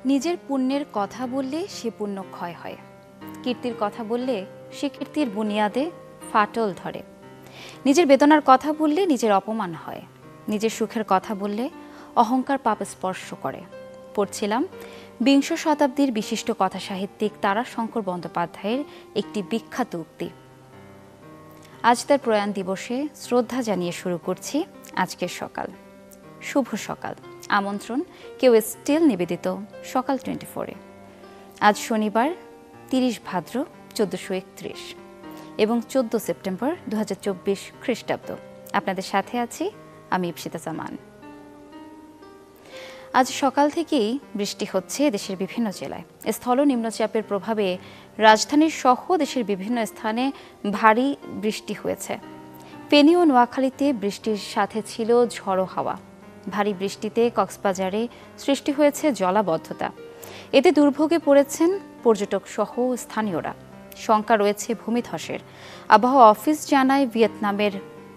নিজের পুণ্যের কথা বললে সে পুণ্য ক্ষয় হয়, কীর্তির কথা বললে সে কীর্তির বুনিয়াদে ফাটল ধরে। নিজের বেদনার কথা বললে নিজের অপমান হয়, নিজের সুখের কথা বললে অহংকার পাপ স্পর্শ করে। পড়ছিলাম বিংশ শতাব্দীর বিশিষ্ট কথা সাহিত্যিক তারাশঙ্কর বন্দ্যোপাধ্যায়ের একটি বিখ্যাত উক্তি। আজ তার প্রয়াণ দিবসে শ্রদ্ধা জানিয়ে শুরু করছি আজকের সকাল। শুভ সকাল, আমন্ত্রণ কেউ স্টিল নিবেদিত সকাল 24-এ। আজ শনিবার 30 ভাদ্র 1431 এবং 14 সেপ্টেম্বর 2024 খ্রিস্টাব্দ। আপনাদের সাথে আছি আমি ইপসিতা জামান। আজ সকাল থেকেই বৃষ্টি হচ্ছে দেশের বিভিন্ন জেলায়। স্থল নিম্নচাপের প্রভাবে রাজধানীর সহ দেশের বিভিন্ন স্থানে ভারী বৃষ্টি হয়েছে। ফেনী ও নোয়াখালীতে বৃষ্টির সাথে ছিল ঝড়ো হাওয়া। ভারী বৃষ্টিতে কক্সবাজারে সৃষ্টি হয়েছে জলাবদ্ধতা। এতে দুর্ভোগে পড়েছেন পর্যটক সহ স্থানীয়রা। শঙ্কা রয়েছে ভূমিধসের। আবহাওয়া অফিস জানায় ভিয়েতনামের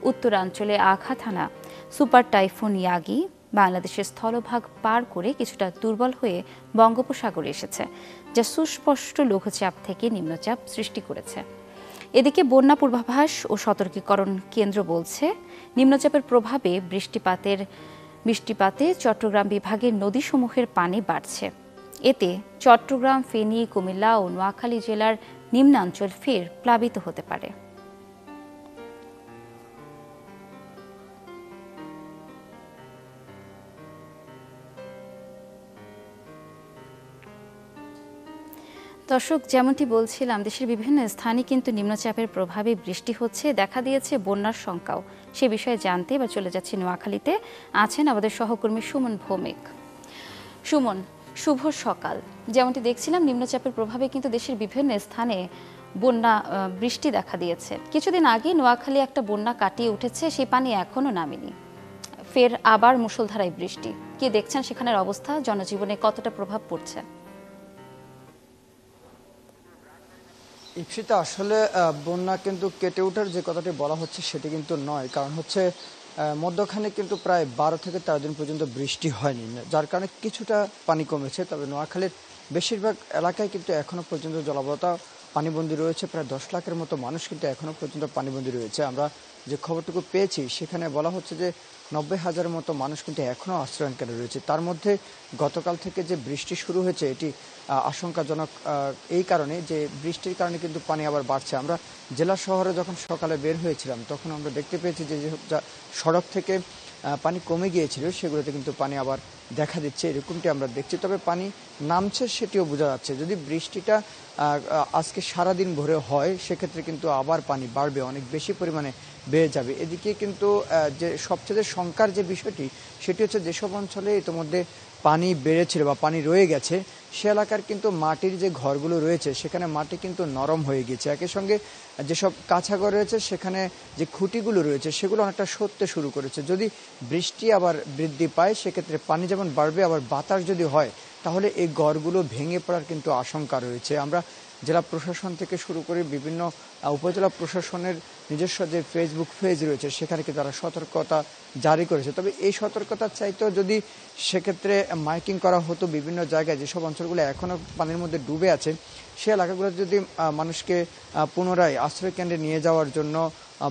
উত্তরাঞ্চলে আঘাত হানা সুপার টাইফুন ইয়াগি বাংলাদেশের স্থলভাগ পার করে কিছুটা দুর্বল হয়ে বঙ্গোপসাগরে এসেছে, যা সুস্পষ্ট লঘুচাপ থেকে নিম্নচাপ সৃষ্টি করেছে। এদিকে বন্যা পূর্বাভাস ও সতর্কীকরণ কেন্দ্র বলছে, নিম্নচাপের প্রভাবে বৃষ্টিপাতে চট্টগ্রাম বিভাগের নদীসমূহের পানি বাড়ছে। এতে চট্টগ্রাম, ফেনী, কুমিল্লা ও নোয়াখালী জেলার নিম্নাঞ্চল ফের প্লাবিত হতে পারে। দর্শক, যেমনটি বলছিলাম, দেশের বিভিন্ন স্থানে কিন্তু নিম্নচাপের প্রভাবে বৃষ্টি হচ্ছে, দেখা দিয়েছে বন্যার শঙ্কাও। সে বিষয়ে জানতে এবার চলে যাচ্ছি নোয়াখালীতে। আছেন আমাদের সহকর্মী সুমন ভৌমিক। সুমন, শুভ সকাল। যেমনটি দেখছিলাম, নিম্নচাপের প্রভাবে কিন্তু দেশের বিভিন্ন স্থানে বৃষ্টি দেখা দিয়েছে। কিছুদিন আগে নোয়াখালী একটা বন্যা কাটিয়ে উঠেছে, সেই পানি এখনো নামেনি। ফের আবার মুষলধারায় বৃষ্টি। কি দেখছেন সেখানের অবস্থা? জনজীবনে কতটা প্রভাব পড়ছে? ইপসিতা, আসলে বন্যা কিন্তু কেটে ওঠার যে কথাটি বলা হচ্ছে সেটি কিন্তু নয়। কারণ হচ্ছে মধ্যখানে কিন্তু প্রায় 12 থেকে 13 দিন পর্যন্ত বৃষ্টি হয়নি, যার কারণে কিছুটা পানি কমেছে। তবে নোয়াখালীর বেশিরভাগ এলাকায় কিন্তু এখনো পর্যন্ত জলাবদ্ধতা পানিবন্দী রয়েছে। প্রায় 10 লাখের মতো মানুষ কিন্তু এখনো পর্যন্ত পানিবন্দী রয়েছে। আমরা যে খবরটুকু পেয়েছি সেখানে বলা হচ্ছে যে 90,000-এর মতো মানুষ কিন্তু এখনো আশ্রয়ন কেন্দ্রে রয়েছে। তার মধ্যে গতকাল থেকে যে বৃষ্টি শুরু হয়েছে এটি আশঙ্কাজনক এই কারণে যে বৃষ্টির কারণে কিন্তু পানি আবার বাড়ছে। আমরা জেলা শহরে যখন সকালে বের হয়েছিলাম তখন আমরা দেখতে পেয়েছি যে সড়ক থেকে পানি কমে গিয়েছিল সেগুলোতে কিন্তু পানি আবার দেখা দিচ্ছে, এরকমটি আমরা দেখছি। তবে পানি নামছে সেটিও বোঝা যাচ্ছে। যদি বৃষ্টিটা আজকে সারাদিন ভরে হয় সেক্ষেত্রে কিন্তু আবার পানি বাড়বে, অনেক বেশি পরিমাণে বেড়ে যাবে। এদিকে কিন্তু যে সবচেয়ে শঙ্কার যে বিষয়টি সেটি হচ্ছে যেসব অঞ্চলে ইতিমধ্যে পানি বেড়েছিল বা পানি রয়ে গেছে সে এলাকার কিন্তু মাটির যে ঘরগুলো রয়েছে সেখানে মাটি কিন্তু নরম হয়ে গেছে। একই সঙ্গে যেসব কাঁচা ঘর রয়েছে সেখানে যে খুঁটিগুলো রয়েছে সেগুলো অনেকটা সরতে শুরু করেছে। যদি বৃষ্টি আবার বৃদ্ধি পায় সেক্ষেত্রে পানি যেমন বাড়বে, আবার বাতাস যদি হয় তাহলে এই ঘরগুলো ভেঙে পড়ার কিন্তু আশঙ্কা রয়েছে। আমরা জেলা প্রশাসন থেকে শুরু করে বিভিন্ন উপজেলা প্রশাসনের নিজস্ব যে ফেসবুক পেজ রয়েছে সেখানে কিন্তু তারা সতর্কতা জারি করেছে। তবে এই সতর্কতার চাইতেও যদি সেক্ষেত্রে মাইকিং করা হতো বিভিন্ন জায়গায়, যেসব অঞ্চলগুলো এখনও পানির মধ্যে ডুবে আছে সে এলাকাগুলোতে যদি মানুষকে পুনরায় আশ্রয় কেন্দ্রে নিয়ে যাওয়ার জন্য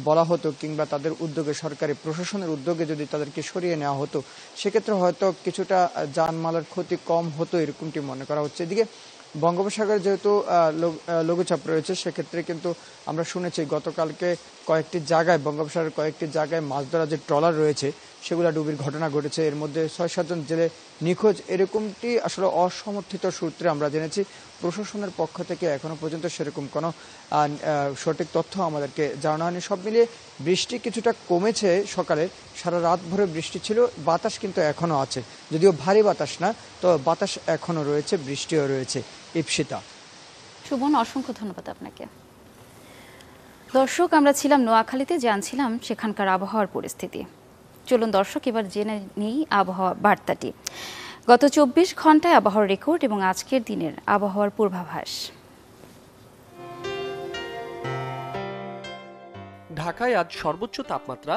বলা হতো, কিংবা তাদের উদ্যোগে, সরকারি প্রশাসনের উদ্যোগে যদি তাদেরকে সরিয়ে নেওয়া হতো সেক্ষেত্রে হয়তো কিছুটা জানমালের ক্ষতি কম হতো, এরকমটি মনে করা হচ্ছে। এদিকে বঙ্গোপসাগরে যেহেতু লঘুচাপ রয়েছে সেক্ষেত্রে কিন্তু আমরা শুনেছি গতকালকে কয়েকটি জায়গায় বঙ্গোপসাগরের কয়েকটি জায়গায় মাছ ধরা যে ট্রলার রয়েছে সেগুলো ডুবির ঘটনা ঘটেছে। এর মধ্যে 6-7 জন জেলে নিখোঁজ, এরকমটি আসলে অসমর্থিত সূত্রে আমরা জেনেছি। প্রশাসনের পক্ষ থেকে এখনো পর্যন্ত সেরকম কোনো সঠিক তথ্য আমাদেরকে জানানো হয়নি। সব মিলিয়ে বৃষ্টি কিছুটা কমেছে, সকালে সারা রাত ভরে বৃষ্টি ছিল, বাতাস কিন্তু এখনো আছে, যদিও ভারী বাতাস না, তো বাতাস এখনো রয়েছে, বৃষ্টিও রয়েছে। ইপসিতা। সুমন, অসংখ্য ধন্যবাদ আপনাকে। দর্শক, আমরা ছিলাম নোয়াখালীতে, জানছিলাম সেখানকার আবহাওয়ার পরিস্থিতি। চলুন দর্শক, এবার জেনে নিই আবহাওয়া বার্তাটি। গত 24 ঘন্টায় আবহাওয়ার রেকর্ড এবং আজকের দিনের আবহাওয়ার পূর্বাভাস। ঢাকায় আজ সর্বোচ্চ তাপমাত্রা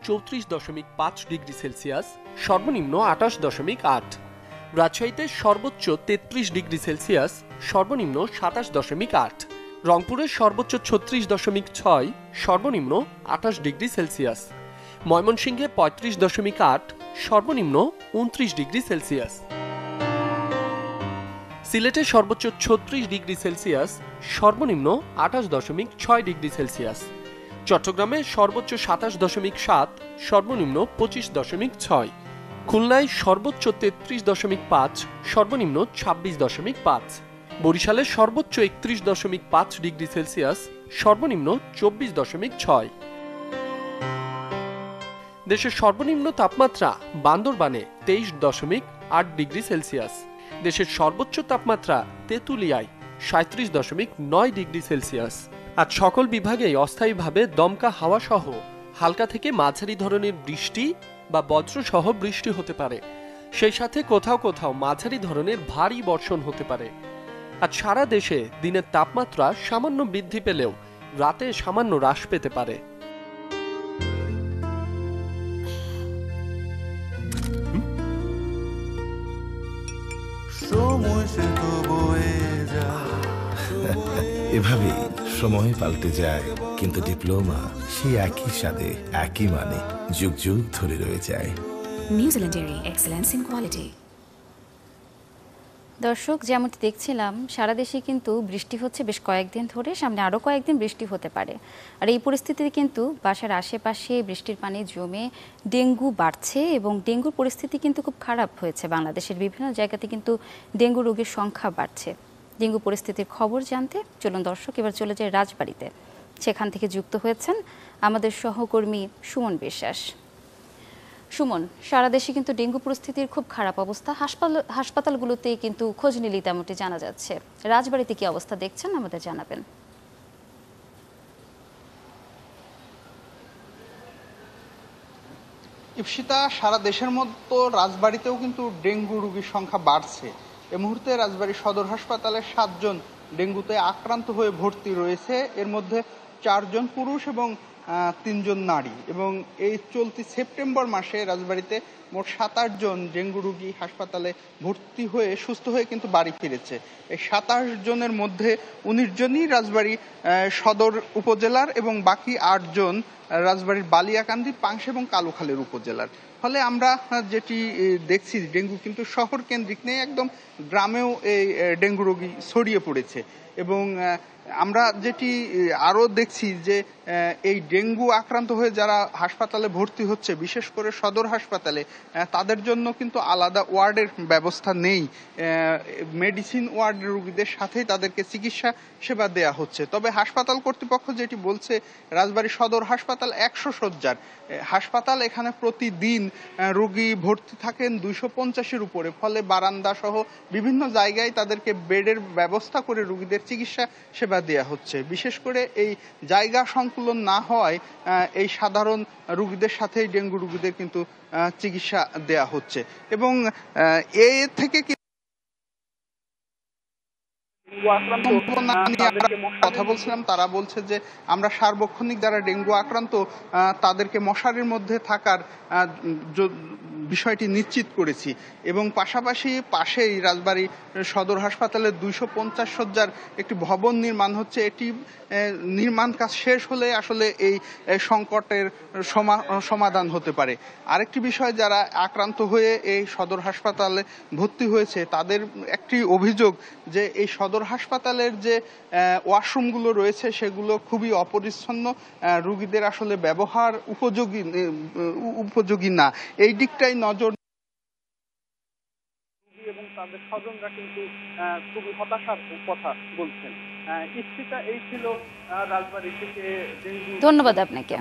34.5 ডিগ্রি সেলসিয়াস, সর্বনিম্ন 28.8। রাজশাহীতে সর্বোচ্চ 33 ডিগ্রি সেলসিয়াস, সর্বনিম্ন 27.8। রংপুরে সর্বোচ্চ 36.6, সর্বনিম্ন 28 ডিগ্রি সেলসিয়াস। ময়মনসিংহে 35.8, সর্বনিম্ন 29 ডিগ্রি সেলসিয়াস। সিলেটে সর্বোচ্চ 36 ডিগ্রি সেলসিয়াস, সর্বনিম্ন 28.6 ডিগ্রি সেলসিয়াস। চট্টগ্রামে সর্বোচ্চ 27.7, সর্বনিম্ন 25.6। খুলনায় সর্বোচ্চ 33.5, সর্বনিম্ন 26.5। বরিশালে সর্বোচ্চ 31.5 ডিগ্রি সেলসিয়াস, সর্বনিম্ন 24.6। দেশের সর্বনিম্ন তাপমাত্রা বান্দরবানে 23.8 ডিগ্রি সেলসিয়াস। দেশের সর্বোচ্চ তাপমাত্রা তেঁতুলিয়ায় 37.9 ডিগ্রি সেলসিয়াস। আজ সকল বিভাগেই অস্থায়ীভাবে দমকা হাওয়া সহ হালকা থেকে মাঝারি ধরনের বৃষ্টি বা বজ্রসহ বৃষ্টি হতে পারে। সেই সাথে কোথাও কোথাও মাঝারি ধরনের ভারী বর্ষণ হতে পারে। আজ সারা দেশে দিনের তাপমাত্রা সামান্য বৃদ্ধি পেলেও রাতে সামান্য হ্রাস পেতে পারে। এভাবেই সময় পাল্টে যায়, কিন্তু ডিপ্লোমা সেই একই স্বাদে, একই মানে যুগ যুগ ধরে রয়ে যায়। New Zealand dairy, excellence in quality. দর্শক, যেমনটি দেখছিলাম সারা দেশে কিন্তু বৃষ্টি হচ্ছে বেশ কয়েকদিন ধরে, সামনে আরও কয়েকদিন বৃষ্টি হতে পারে। আর এই পরিস্থিতিতে কিন্তু বাসার আশেপাশে বৃষ্টির পানি জমে ডেঙ্গু বাড়ছে এবং ডেঙ্গুর পরিস্থিতি কিন্তু খুব খারাপ হয়েছে। বাংলাদেশের বিভিন্ন জায়গাতে কিন্তু ডেঙ্গু রোগীর সংখ্যা বাড়ছে। ডেঙ্গু পরিস্থিতির খবর জানতে চলুন দর্শক এবার চলে যায় রাজবাড়িতে। সেখান থেকে যুক্ত হয়েছেন আমাদের সহকর্মী সুমন বিশ্বাস। সুমন, সারা দেশে কিন্তু ডেঙ্গু পরিস্থিতির খুব খারাপ অবস্থা, হাসপাতালগুলোতে কিন্তু খোঁজ নিলেই তেমনটি জানা যাচ্ছে। রাজবাড়িতে কি অবস্থা দেখছেন আমাদের জানাবেন। ইপসিতা, সারা দেশের মতো রাজবাড়িতেও কিন্তু ডেঙ্গু রোগীর সংখ্যা বাড়ছে। এ মুহূর্তে রাজবাড়ী সদর হাসপাতালে 7 জন ডেঙ্গুতে আক্রান্ত হয়ে ভর্তি রয়েছে। এর মধ্যে 4 জন পুরুষ এবং 3 জন নারী। এবং এই চলতি সেপ্টেম্বর মাসে রাজবাড়িতে মোট 27 জন ডেঙ্গু রোগী হাসপাতালে ভর্তি হয়ে সুস্থ হয়ে কিন্তু বাড়ি ফিরেছে। এই 27 জনের মধ্যে 19 জনই রাজবাড়ী সদর উপজেলার এবং বাকি 8 জন রাজবাড়ীর বালিয়াকান্দি, পাংশ এবং কালুখালীর উপজেলার। ফলে আমরা যেটি দেখছি, ডেঙ্গু কিন্তু শহর কেন্দ্রিক নেই, একদম গ্রামেও এই ডেঙ্গু রোগী ছড়িয়ে পড়েছে। এবং আমরা যেটি আরও দেখছি যে এই ডেঙ্গু আক্রান্ত হয়ে যারা হাসপাতালে ভর্তি হচ্ছে, বিশেষ করে সদর হাসপাতালে, তাদের জন্য কিন্তু আলাদা ওয়ার্ডের ব্যবস্থা নেই। মেডিসিন ওয়ার্ডের রোগীদের সাথেই তাদেরকে চিকিৎসা সেবা দেয়া হচ্ছে। তবে হাসপাতাল কর্তৃপক্ষ যেটি বলছে, রাজবাড়ী সদর হাসপাতাল 100 শয্যার হাসপাতাল, এখানে প্রতিদিন রোগী ভর্তি থাকেন 250-এর উপরে। ফলে বারান্দা সহ বিভিন্ন জায়গায় তাদেরকে বেডের ব্যবস্থা করে রোগীদের চিকিৎসা সেবা দেয়া হচ্ছে। বিশেষ করে এই জায়গা সংকুলন না হওয়ায় এই সাধারণ রোগীদের সাথেই ডেঙ্গু রোগীদের কিন্তু চিকিৎসা দেয়া হচ্ছে। এবং এ থেকে কথা বলছিলাম, তারা বলছে যে আমরা সার্বক্ষণিক যারা ডেঙ্গু আক্রান্ত তাদেরকে মশারির মধ্যে থাকার বিষয়টি নিশ্চিত করেছি। এবং পাশাপাশি পাশেই রাজবাড়ী সদর হাসপাতালের 250 শয্যার একটি ভবন নির্মাণ হচ্ছে। এটি নির্মাণ কাজ শেষ হলে আসলে এই সংকটের সমাধান হতে পারে। আরেকটি বিষয়, যারা আক্রান্ত হয়ে এই সদর হাসপাতালে ভর্তি হয়েছে তাদের একটি অভিযোগ যে এই সদর হাসপাতালের যে ওয়াশরুমগুলো রয়েছে সেগুলো খুবই অপরিচ্ছন্ন, রোগীদের আসলে ব্যবহার উপযোগী না। এই দিকটাই নজর এবং তাদের স্বজনরা কিন্তু খুবই হতাশার কথা বলছেন। ইচ্ছিতা এই ছিল রাজবাড়ী থেকে। ধন্যবাদ আপনাকে।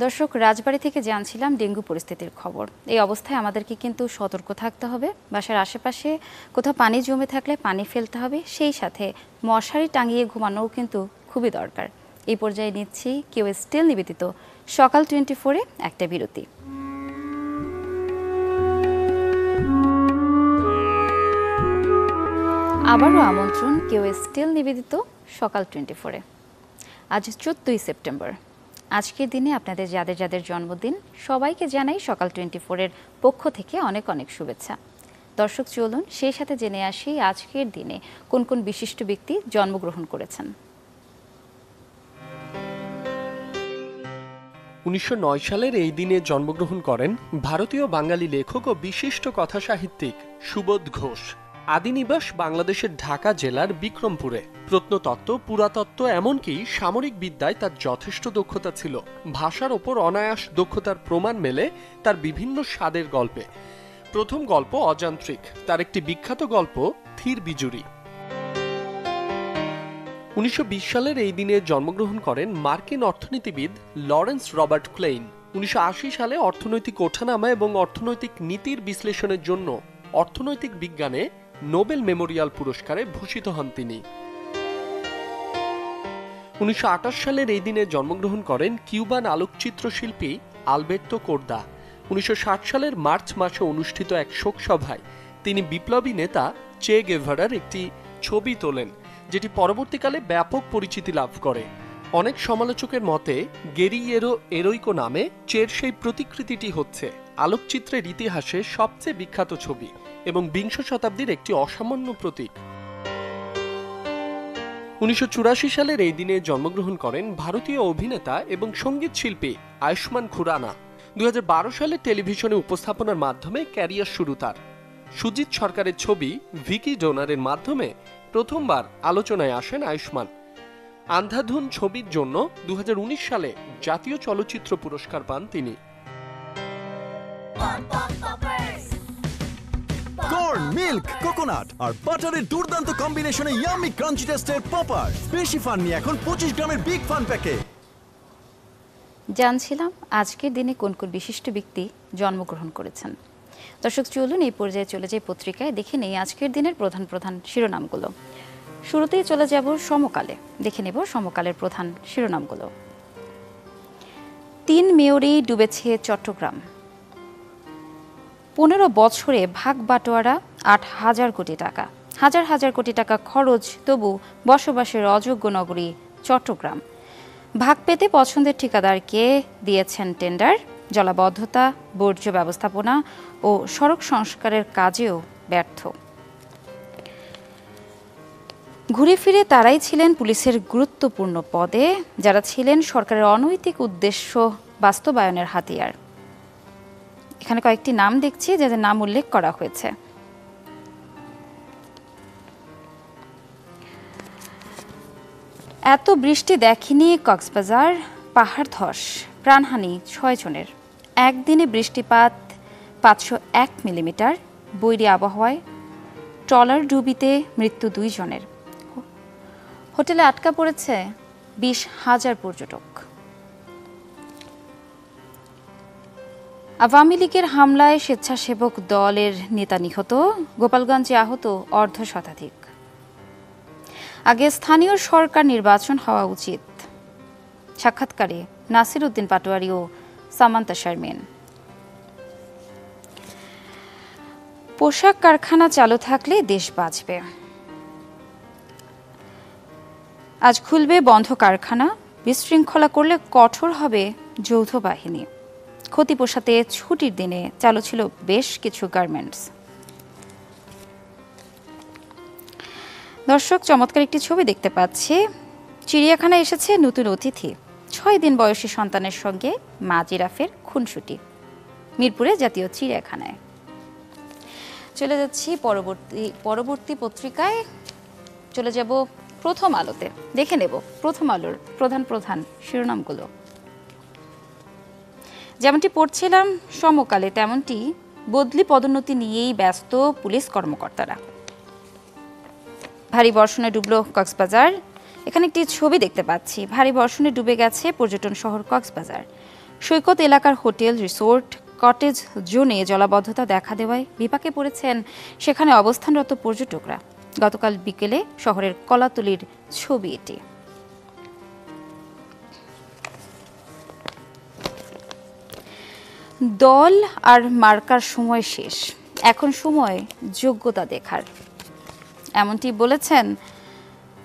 দর্শক, রাজবাড়ী থেকে জানছিলাম ডেঙ্গু পরিস্থিতির খবর। এই অবস্থায় আমাদেরকে কিন্তু সতর্ক থাকতে হবে। বাসার আশেপাশে কোথাও পানি জমে থাকলে পানি ফেলতে হবে, সেই সাথে মশারি টাঙিয়ে ঘুমানোও কিন্তু খুবই দরকার। এই পর্যায়ে নিচ্ছি কেউ স্টিল নিবেদিত সকাল 24-এ একটা বিরতি। আবারও আমন্ত্রণ কেউ স্টিল নিবেদিত সকাল 24-এ। আজ 14ই সেপ্টেম্বর। আজকের দিনে আপনাদের যাদের যাদের জন্মদিন সবাইকে জানাই সকাল 24-এর পক্ষ থেকে অনেক অনেক শুভেচ্ছা। দর্শক চলুন সেই সাথে জেনে আসি আজকের দিনে কোন কোন বিশিষ্ট ব্যক্তি জন্মগ্রহণ করেছেন। 1909 সালের এই দিনে জন্মগ্রহণ করেন ভারতীয় বাঙালি লেখক ও বিশিষ্ট কথাসাহিত্যিক সুবোধ ঘোষ। আদিনিবাস বাংলাদেশের ঢাকা জেলার বিক্রমপুরে। প্রত্নতত্ত্ব, পুরাতত্ত্ব এমনকি সামরিক বিদ্যায় তার যথেষ্ট দক্ষতা ছিল। ভাষার ওপর অনায়াস দক্ষতার প্রমাণ মেলে তার বিভিন্ন স্বাদের গল্পে। প্রথম গল্প অযান্ত্রিক, তার একটি বিখ্যাত গল্প থির বিজুরি। 1920 সালের এই দিনে জন্মগ্রহণ করেন মার্কিন অর্থনীতিবিদ লরেন্স রবার্ট ক্লেইন। 1980 সালে অর্থনৈতিক ওঠানামা এবং অর্থনৈতিক নীতির বিশ্লেষণের জন্য অর্থনৈতিক বিজ্ঞানে নোবেল মেমোরিয়াল পুরস্কারে ভূষিত হন তিনি। 1928 সালের এই দিনে জন্মগ্রহণ করেন কিউবান আলোকচিত্র শিল্পী আলবের্তো কোর্দা। 1960 সালের মার্চ মাসে অনুষ্ঠিত এক শোকসভায় তিনি বিপ্লবী নেতা চে গেভারার একটি ছবি তোলেন, যেটি পরবর্তীকালে ব্যাপক পরিচিতি লাভ করে। অনেক সমালোচকের মতে গেরিয়েরো এরোইকো নামে চের সেই প্রতিকৃতিটি হচ্ছে আলোকচিত্রের ইতিহাসে সবচেয়ে বিখ্যাত ছবি এবং বিংশ শতাব্দীর একটি অসামান্য প্রতীক। 1984 সালের এই দিনে জন্মগ্রহণ করেন ভারতীয় অভিনেতা এবং সঙ্গীত শিল্পী আয়ুষ্মান খুরানা। 2012 সালে টেলিভিশনে উপস্থাপনার মাধ্যমে ক্যারিয়ার শুরু তার। সুজিত সরকারের ছবি ভিকি ডোনারের মাধ্যমে প্রথমবার আলোচনায় আসেন আয়ুষ্মান। আন্ধাধুন ছবির জন্য 2019 সালে জাতীয় চলচ্চিত্র পুরস্কার পান তিনি। কর্ন, মিল্ক, কোকোনাট আর বাটারের দুর্দান্ত কম্বিনেশনে ইয়াম্মি ক্রাঞ্চি টেস্টের পপার। বেশি ফান নিয়ে এখন 25 গ্রামের বিগ ফান প্যাকেট। জানছিলাম আজকের দিনে কোন কোন বিশিষ্ট ব্যক্তি জন্মগ্রহণ করেছেন। দর্শক চলুন এই পর্যায়ে চলে যাই পত্রিকায়, দেখে নেই আজকের দিনের প্রধান প্রধান শিরোনামগুলো। শুরুতেই চলে যাব সমকালে, দেখে নেব সমকালের প্রধান শিরোনামগুলো। 3 মেয়রেই ডুবেছে চট্টগ্রাম। 15 বছরে ভাগ বাটোয়ারা 8,000 কোটি টাকা। হাজার হাজার কোটি টাকা খরচ, তবু বসবাসের অযোগ্য নগরী চট্টগ্রাম। ভাগ পেতে পছন্দের ঠিকাদারকে দিয়েছেন টেন্ডার। জলাবদ্ধতা, বর্জ্য ব্যবস্থাপনা ও সড়ক সংস্কারের কাজেও ব্যর্থ। ঘুরে ফিরে তারাই ছিলেন পুলিশের গুরুত্বপূর্ণ পদে, যারা ছিলেন সরকারের অনৈতিক উদ্দেশ্য বাস্তবায়নের হাতিয়ার। এখানে কয়েকটি নাম দেখছি যাদের নাম উল্লেখ করা হয়েছে। এত বৃষ্টি দেখেনি কক্সবাজার, পাহাড় ধস, প্রাণহানি 6 জনের। একদিনে বৃষ্টিপাত 501 মিলিমিটার। বৈরী আবহাওয়ায় ট্রলার ডুবিতে মৃত্যু 2 জনের। হোটেলে আটকা পড়েছে 20,000 পর্যটক। আওয়ামী লীগের হামলায় স্বেচ্ছাসেবক দলের নেতা নিহত। গোপালগঞ্জে আহত অর্ধ শতাধিক। আগে স্থানীয় সরকার নির্বাচন হওয়া উচিত। সাক্ষাৎকারে নাসির উদ্দিন পাটোয়ারি ও সামান্তা শারমিন। পোশাক কারখানা চালু থাকলে দেশ বাঁচবে। আজ খুলবে বন্ধ কারখানা, বিশৃঙ্খলা করলে কঠোর হবে যৌথ বাহিনী। ক্ষতি পোষাতে ছুটির দিনে চালু ছিল বেশ কিছু গার্মেন্টস। দর্শক, চমৎকার একটি ছবি দেখতে পাচ্ছি। চিড়িয়াখানায় এসেছে নতুন অতিথি। 6 দিন বয়সী সন্তানের সঙ্গে মা জিরাফের খুনসুটি। মিরপুরে জাতীয় চিড়িয়াখানায়। চলে যাচ্ছি পরবর্তী পত্রিকায়। চলে যাব প্রথম আলোতে, দেখে নেব প্রথম আলোর প্রধান প্রধান শিরোনামগুলো। যেমনটি পড়ছিলাম সমকালে, তেমনটি বদলি পদোন্নতি নিয়েই ব্যস্ত পুলিশ কর্মকর্তারা। ভারী বর্ষণে ডুবল কক্সবাজার। এখানে একটি ছবি দেখতে পাচ্ছি। ভারী বর্ষণে ডুবে গেছে পর্যটন শহর কক্সবাজার। সৈকত এলাকার হোটেল, রিসোর্ট, কটেজ জোনে জলাবদ্ধতা দেখা দেওয়ায় বিপাকে পড়েছেন সেখানে অবস্থানরত পর্যটকরা। গতকাল বিকেলে শহরের কলাতলির ছবি এটি। দল আর মার্কার সময় শেষ, এখন সময় যোগ্যতা দেখার, এমনটি বলেছেন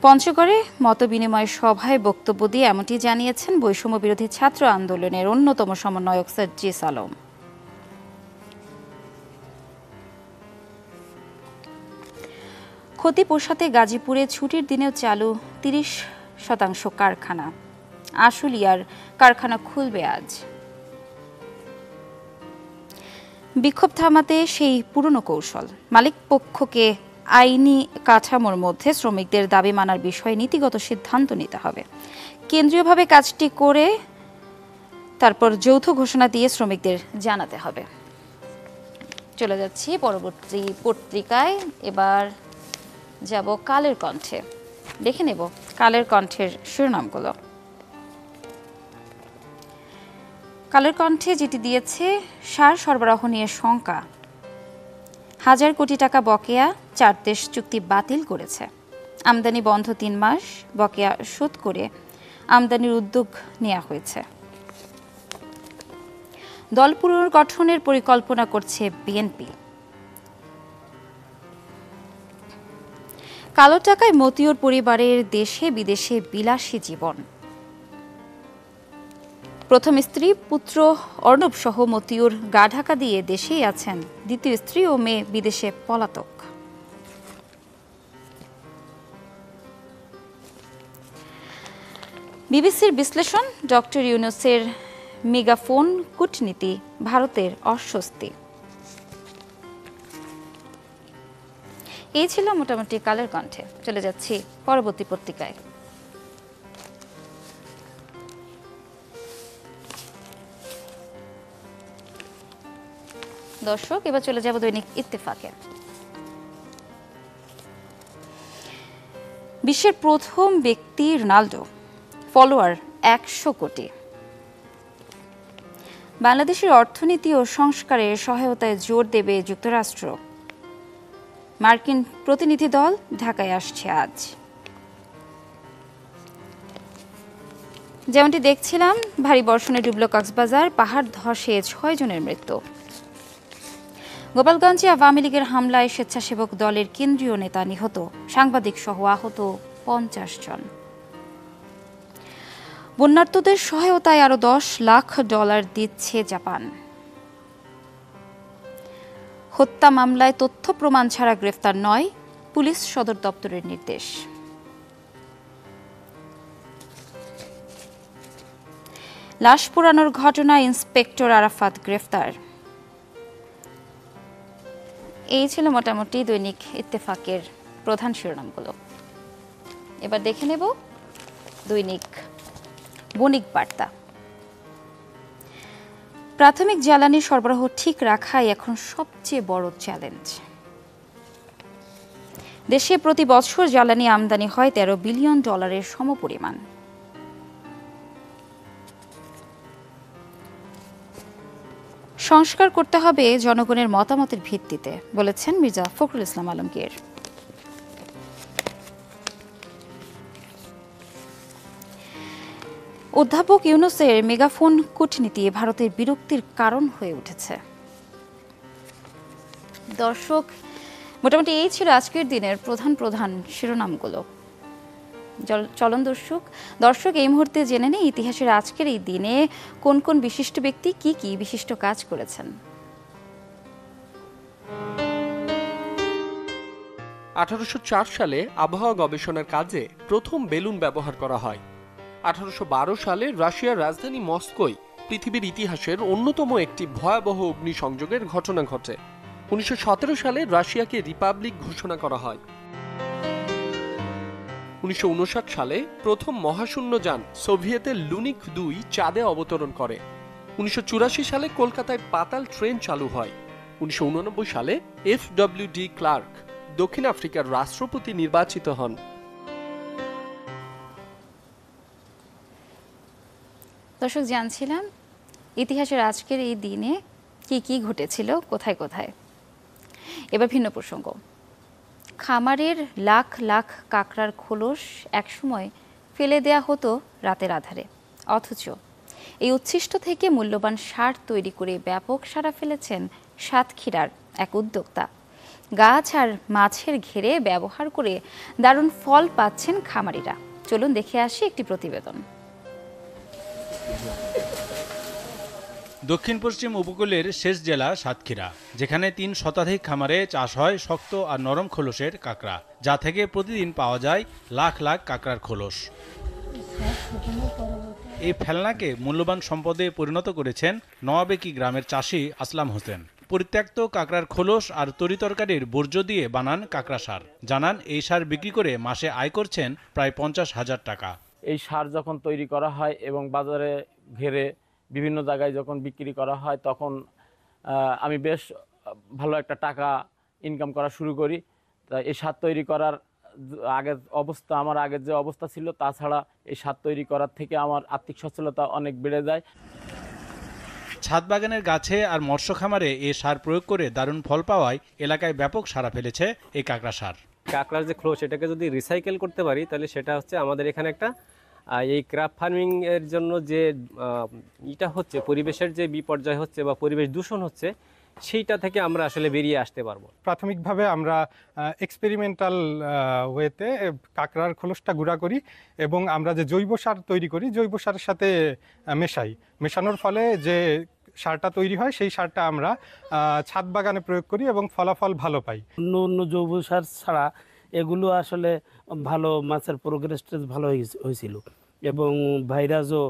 পঞ্চগড়ে মতবিনিময় সভায় বক্তব্য দিয়ে এমনটি জানিয়েছেন বৈষম্য বিরোধী ছাত্র আন্দোলনের অন্যতম সমন্বয়ক সাজ্জিস আলম। ক্ষতি পোষাতে গাজীপুরে ছুটির দিনেও চালু ৩০% কারখানা। আশুলিয়ার কারখানা খুলবে আজ। বিক্ষোভ থামাতে সেই পুরনো কৌশল, মালিক পক্ষকে আইনি কাঠামোর মধ্যে শ্রমিকদের দাবি মানার বিষয়ে নীতিগত সিদ্ধান্ত নিতে হবে। কেন্দ্রীয়ভাবে কাজটি করে তারপর যৌথ ঘোষণা দিয়ে শ্রমিকদের জানাতে হবে। চলে যাচ্ছি পরবর্তী পত্রিকায়। এবার যাব কালের কণ্ঠে। দেখে নেব কালের কণ্ঠের শিরোনামগুলো। কালের কণ্ঠে যেটি দিয়েছে, সার সরবরাহ নিয়ে শঙ্কা, ১,০০০ কোটি টাকা বকেয়া, ৪ দেশ চুক্তি বাতিল করেছে। আমদানি বন্ধ ৩ মাস, বকেয়া শোধ করে আমদানির উদ্যোগ নেওয়া হয়েছে। দল পুনর্গঠনের পরিকল্পনা করছে বিএনপি। কালো টাকায় মতিউর পরিবারের দেশে বিদেশে বিলাসী জীবন। প্রথম স্ত্রী পুত্র অর্ণব সহ মতিউর গা ঢাকা দিয়ে দেশেই আছেন, দ্বিতীয় স্ত্রী ও মেয়ে বিদেশে পলাতক। বিবিসির বিশ্লেষণ, ডক্টর ইউনূসের মেগাফোন কূটনীতি ভারতের অস্বস্তি। এই ছিল মোটামুটি কালের কণ্ঠে। চলে যাচ্ছি পরবর্তী পত্রিকায়। দর্শক, এবার চলে যাব দৈনিক ইত্তেফাকে। বিশ্বের প্রথম ব্যক্তি রোনাল্ডো, ফলোয়ার ১০০ কোটি। বাংলাদেশের অর্থনীতি ও সংস্কারের সহায়তায় জোর দেবে যুক্তরাষ্ট্র। মার্কিন প্রতিনিধি দল ঢাকায় আসছে আজ। যেমনটি দেখছিলাম, ভারী বর্ষণে ডুবল কক্সবাজার, পাহাড় ধসে ৬ জনের মৃত্যু। গোপালগঞ্জে আওয়ামী লীগের হামলায় স্বেচ্ছাসেবক দলের কেন্দ্রীয় নেতা নিহত, সাংবাদিক সহ আহত ৫০ জন। বন্যার্তদের সহায়তায় আরও $১০ লাখ দিচ্ছে জাপান। হত্যা মামলায় তথ্য প্রমাণ ছাড়া গ্রেফতার নয়, পুলিশ সদর দপ্তরের নির্দেশ। লাশ পোড়ানোর ঘটনায় ইন্সপেক্টর আরাফাত গ্রেফতার। এই ছিল মোটামুটি দৈনিক ইত্তেফাকের প্রধান শিরোনামগুলো। এবার দেখে নেব দৈনিক বণিক বার্তা। প্রাথমিক জ্বালানি সরবরাহ ঠিক রাখাই এখন সবচেয়ে বড় চ্যালেঞ্জ। দেশে প্রতি বছর জ্বালানি আমদানি হয় $13 বিলিয়ন সমপরিমাণ। সংস্কার করতে হবে জনগণের মতামতের ভিত্তিতে, বলেছেন মির্জা ফখরুল ইসলাম আলমগীর। অধ্যাপক ইউনূসের মেগাফোন কূটনীতি ভারতের বিরক্তির কারণ হয়ে উঠেছে। দর্শক, মোটামুটি এই ছিল আজকের দিনের প্রধান শিরোনামগুলো। চলন দর্শক, এই মুহূর্তে জেনে নেই ইতিহাসের আজকের এই দিনে কোন কোন বিশিষ্ট ব্যক্তি কি বিশিষ্ট কাজ করেছেন। 1804 সালে আবহাওয়া গবেষণার কাজে প্রথম বেলুন ব্যবহার করা হয়। 1812 সালে রাশিয়ার রাজধানী মস্কোয় পৃথিবীর ইতিহাসের অন্যতম একটি ভয়াবহ অগ্নিসংযোগের ঘটনা ঘটে। 1917 সালে রাশিয়াকে রিপাবলিক ঘোষণা করা হয়। 1959 সালে প্রথম মহাশূন্যযান সোভিয়েতের লুনিক 2 চাঁদে অবতরণ করে। 1984 সালে কলকাতায় পাতাল ট্রেন চালু হয়। 1989 সালে FWD ক্লার্ক দক্ষিণ আফ্রিকার রাষ্ট্রপতি নির্বাচিত হন। দর্শক, জানছিলাম ইতিহাসের আজকের এই দিনে কি ঘটেছিল, কোথায় কোথায়। এবার ভিন্ন প্রসঙ্গ। খামারের লাখ লাখ কাঁকড়ার খোলস একসময় ফেলে দেয়া হতো রাতের আধারে, অথচ এই উচ্ছিষ্ট থেকে মূল্যবান সার তৈরি করে ব্যাপক সাড়া ফেলেছেন সাতক্ষীরার এক উদ্যোক্তা। গাছ আর মাছের ঘেরে ব্যবহার করে দারুণ ফল পাচ্ছেন খামারিরা। চলুন দেখে আসি একটি প্রতিবেদন। দক্ষিণ পশ্চিম উপকূলের শেষ জেলা সাতক্ষীরা, যেখানে ৩ শতাধিক খামারে চাষ হয় শক্ত আর নরম খোলসের কাঁকড়া, যা থেকে প্রতিদিন পাওয়া যায় লাখ লাখ কাঁকড়ার খোলস। এই ফেলনাকে মূল্যবান সম্পদে পরিণত করেছেন নওয়াবেকি গ্রামের চাষি আসলাম হোসেন। পরিত্যক্ত কাঁকড়ার খোলস আর তরিতরকারির বর্জ্য দিয়ে বানান কাঁকড়া সার। জানান এই সার বিক্রি করে মাসে আয় করছেন প্রায় 50,000 টাকা। এই সার যখন তৈরি করা হয় এবং বাজারে ঘেরে বিভিন্ন জায়গায় যখন বিক্রি করা হয়, তখন আমি বেশ ভালো একটা টাকা ইনকাম করা শুরু করি। তা এই সার তৈরি করার আমার আগের যে অবস্থা ছিল, তাছাড়া এই সার তৈরি করার থেকে আমার আর্থিক সচ্ছলতা অনেক বেড়ে যায়। ছাদ বাগানের গাছে আর মৎস্য খামারে এ সার প্রয়োগ করে দারুণ ফল পাওয়ায় এলাকায় ব্যাপক সাড়া ফেলেছে এই কাঁকড়া সার। কাঁকড়ার যে খোলস, এটাকে যদি রিসাইকেল করতে পারি তাহলে সেটা হচ্ছে আমাদের এখানে একটা এই ক্রাপ ফার্মিং এর জন্য যে এটা হচ্ছে পরিবেশের যে বিপর্যয় হচ্ছে বা পরিবেশ দূষণ হচ্ছে, সেইটা থেকে আমরা আসলে বেরিয়ে আসতে পারবো। প্রাথমিকভাবে আমরা এক্সপেরিমেন্টাল ওয়েতে কাঁকড়ার খোলসটা গুঁড়া করি এবং আমরা যে জৈব সার তৈরি করি, জৈব সারের সাথে মেশানোর ফলে যে সারটা তৈরি হয়, সেই সারটা আমরা ছাদ বাগানে প্রয়োগ করি এবং ফলাফল ভালো পাই। অন্য জৈব সার ছাড়া এগুলো আসলে ভালো, মাছের প্রোগ্রেসটা ভালো হয়েছিল এবং ভাইরাসও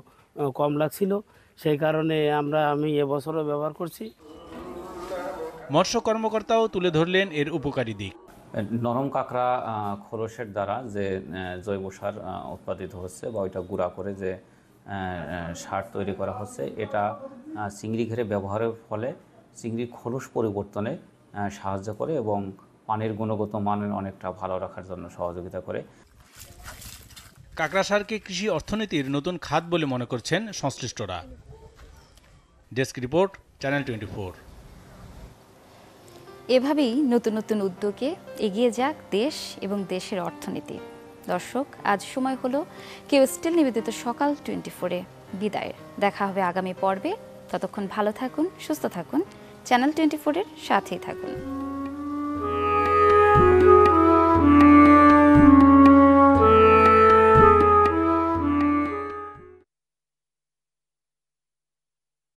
কম লাগছিল, সেই কারণে আমি এবছরও ব্যবহার করছি। মৎস্য কর্মকর্তাও তুলে ধরলেন এর উপকারী দিক। নরম কাঁকড়া খোলসের দ্বারা যে জৈব সার উৎপাদিত হচ্ছে বা ওইটা গুঁড়া করে যে সার তৈরি করা হচ্ছে, এটা চিংড়ি ঘেরে ব্যবহারের ফলে চিংড়ির খোলস পরিবর্তনে সাহায্য করে এবং পানির গুণগত মান অনেকটা ভালো রাখার জন্য সহযোগিতা করে। কাঁকড়া সারকে কৃষি অর্থনীতির নতুন খাত বলে মনে করছেন সংশ্লিষ্টরা। Desk report, channel 24। এভাবেই নতুন নতুন উদ্যোগে এগিয়ে যাক দেশ এবং দেশের অর্থনীতি। দর্শক, আজ সময় হলো কেউ স্টিল নিবেদিত সকাল 24-এ বিদায়ের। দেখা হবে আগামী পর্বে। ততক্ষণ ভালো থাকুন, সুস্থ থাকুন, চ্যানেল 24-এর সাথেই থাকুন।